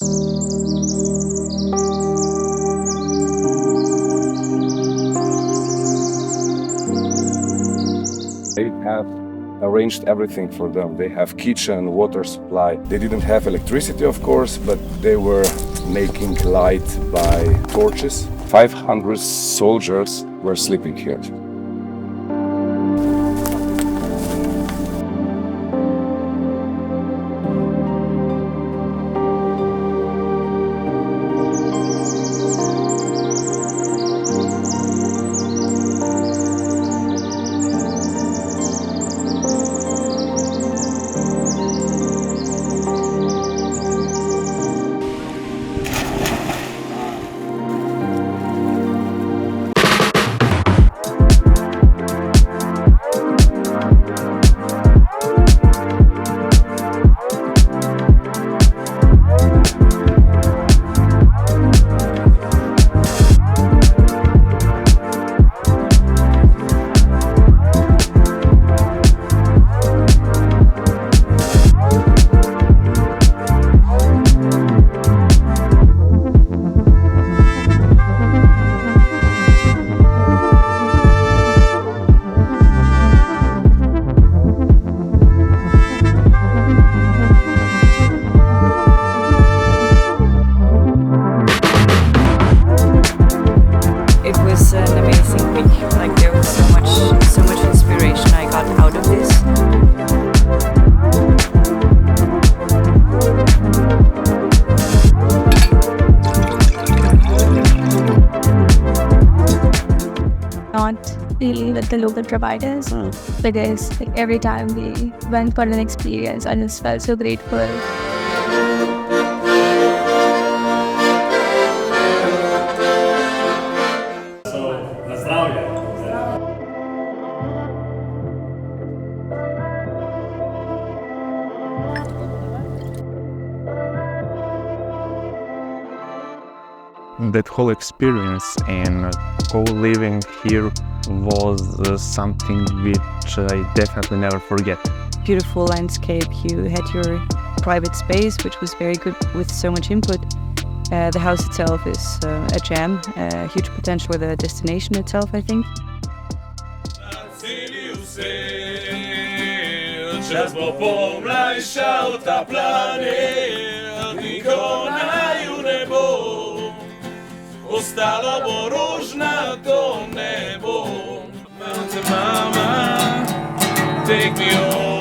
They have arranged everything for them. They have kitchen, water supply. They didn't have electricity, of course, but they were making light by torches. 500 soldiers were sleeping here. Really with the local providers because like, every time we went for an experience, I just felt so grateful. That whole experience and co-living here was something which I definitely never forget. Beautiful landscape, you had your private space, which was very good with so much input. The house itself is a gem, a huge potential with the destination itself, I think. Ostalo bo rožnato nebo. Mama, take me home.